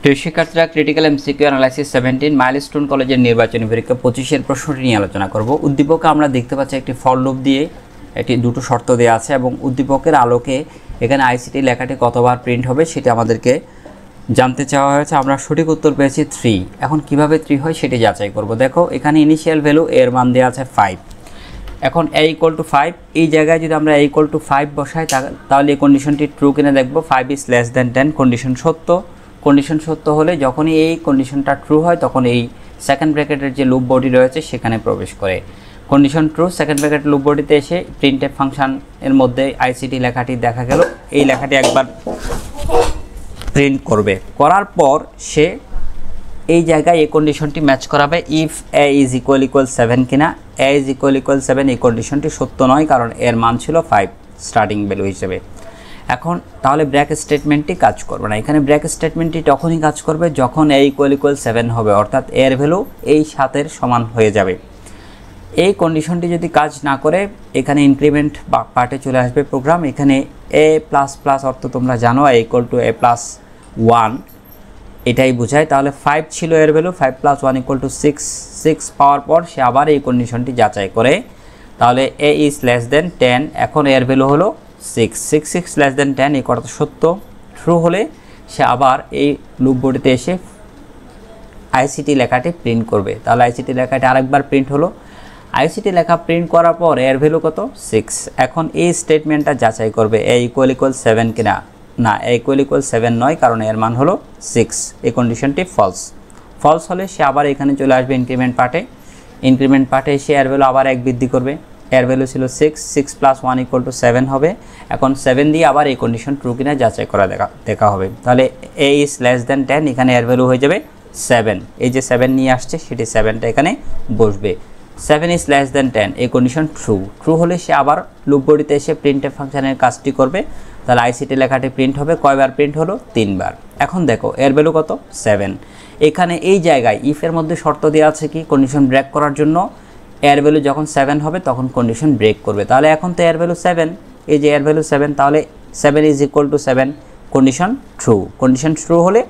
প্রিয় শিক্ষার্থীরা, critical MCQ analysis 17 milestone কলেজের নির্বাচনী পরীক্ষা 25-এর প্রশ্নটি নিয়ে আলোচনা করব। উদ্দীপকে আমরা দেখতে পাচ্ছি একটি ফর লুপ দিয়ে একটি দুটো শর্ত দেওয়া আছে এবং উদ্দীপকের আলোকে এখানে আইসিটি লেখাটি কতবার প্রিন্ট হবে সেটি আমাদেরকে জানতে চাওয়া হয়েছে। আমরা সঠিক উত্তর পেয়েছি 3। এখন কিভাবে 3 হয় সেটি যাচাই করব। দেখো, এখানে ইনিশিয়াল ভ্যালু এর মান দেওয়া আছে 5। এখন a = 5, এই জায়গায় যদি আমরা a = 5 বসাই তাহলে এই কন্ডিশনটি ট্রু কিনা দেখব। 5 is less than 10, কন্ডিশন সত্য। কন্ডিশন সত্য হলে যখনই এই কন্ডিশনটা ট্রু হয় তখন এই সেকেন্ড ব্র্যাকেটের যে লুপ বডি রয়েছে সেখানে প্রবেশ করে। Condition true, second bracket loop বডিতে এসে প্রিন্টএফ ফাংশনের মধ্যে আইসিটি লেখাটি দেখা গেল, এই লেখাটি একবার প্রিন্ট করবে। করার পর সে এই জায়গায় এই কন্ডিশনটি ম্যাচ করাবে ইফ a = 7 কিনা। a = 7 এই কন্ডিশনটি সত্য নয়, কারণ এর মান ছিল 5 স্টার্টিং ভ্যালু হিসেবে। এখন তাহলে ব্র্যাক স্টেটমেন্টটি কাজ করবে না। এখানে ব্র্যাক স্টেটমেন্টটি তখনই কাজ করবে যখন a = 7 হবে, অর্থাৎ এর ভ্যালু এই 7-এর সমান হয়ে যাবে। এই কন্ডিশনটি যদি কাজ না করে এখানে ইনক্রিমেন্ট পার্টে চলে আসবে প্রোগ্রাম। এখানে a++ অর্থ তোমরা জানো, a = a+1 এটাই বোঝায়। তাহলে 5 ছিল এর ভ্যালু, 5 + 1 = 6। 6 পাওয়ার পর সে আবার এই কন্ডিশনটি যাচাই করে, তাহলে a is less than 10, এখন এর ভ্যালু হলো 6। 6 less than 10 এই কথা সত্য। ট্রু হলে সে আবার এই লুপ বডিতে এসে আইসিটি লেখাটি প্রিন্ট করবে। তাহলে আইসিটি লেখাটি আরেকবার প্রিন্ট হলো। আইসিটি লেখা প্রিন্ট করার পর এর ভ্যালু কত? 6। এখন এই স্টেটমেন্টটা যাচাই করবে a = 7 কিনা। না, a = 7 নয়, কারণ এর মান হলো 6। এই কন্ডিশনটি ফলস। ফলস হলে সে আবার এখানে চলে আসবে ইনক্রিমেন্ট পার্টে। ইনক্রিমেন্ট পার্টে এসে এর ভ্যালু আবার 1 বৃদ্ধি করবে। এর ভ্যালু ছিল 6, 6 + 1 = 7 হবে। এখন 7 দিয়ে আবার এই কন্ডিশন ট্রু কিনা যাচাই করা দেখা হবে। তাহলে a is less than 10, এখানে এর ভ্যালু হয়ে যাবে 7। এই যে 7 নিয়ে আসছে সেটি 7টা এখানে বসবে। 7 is less than 10 এই কন্ডিশন ট্রু। ট্রু হলে সে আবার লুপ বডিতে এসে প্রিন্টএফ ফাংশনের কাজটি করবে। তাহলে আইসিটি লেখাটি প্রিন্ট হবে। কয়বার প্রিন্ট হলো? 3 বার। এখন দেখো এর ভ্যালু কত? 7। এখানে এই জায়গায় ইফের মধ্যে শর্ত দেওয়া আছে কি কন্ডিশন ব্রেক করার জন্য, এর ভ্যালু যখন 7 হবে তখন কন্ডিশন ব্রেক করবে। তাহলে এখন তো এর ভ্যালু 7, এই যে এর ভ্যালু 7, তাহলে 7 = 7, কন্ডিশন ট্রু। কন্ডিশন ট্রু হলে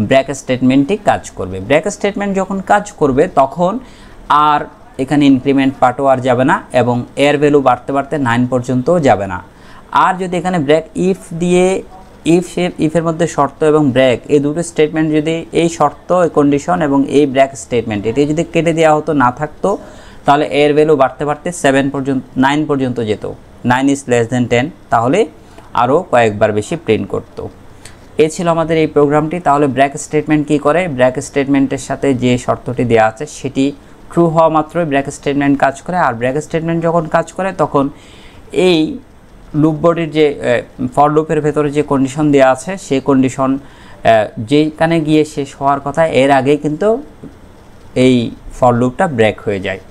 ব্রেক স্টেটমেন্টটি কাজ করবে। ব্রেক স্টেটমেন্ট যখন কাজ করবে তখন আর এখানে ইনক্রিমেন্ট পার্টও আর যাবে না এবং এর ভ্যালু বাড়তে বাড়তে 9 পর্যন্তও যাবে না। আর যদি এখানে ব্রেক ইফ দিয়ে ইফের মধ্যে শর্ত এবং ব্রেক এই দুটো স্টেটমেন্ট যদি এই শর্ত, এই কন্ডিশন এবং এই ব্রেক স্টেটমেন্ট এটি যদি কেটে দেওয়া হতো, না থাকতো, তাহলে এর ভ্যালু বাড়তে বাড়তে 9 পর্যন্ত যেত। 9 is less than 10, তাহলে আরও কয়েকবার বেশি প্রিন্ট করতো। এই ছিল আমাদের এই প্রোগ্রামটি। তাহলে ব্রেক স্টেটমেন্ট কী করে? ব্রেক স্টেটমেন্টের সাথে যে শর্তটি দেওয়া আছে সেটি ট্রু হওয়া মাত্রই ব্রেক স্টেটমেন্ট কাজ করে। আর ব্রেক স্টেটমেন্ট যখন কাজ করে তখন এই লুপ বডির যে ফর লুপের ভেতরে যে কন্ডিশন দেওয়া আছে সেই কন্ডিশন যেখানে গিয়ে শেষ হওয়ার কথা এর আগেই কিন্তু এই ফর লুপটা ব্রেক হয়ে যায়।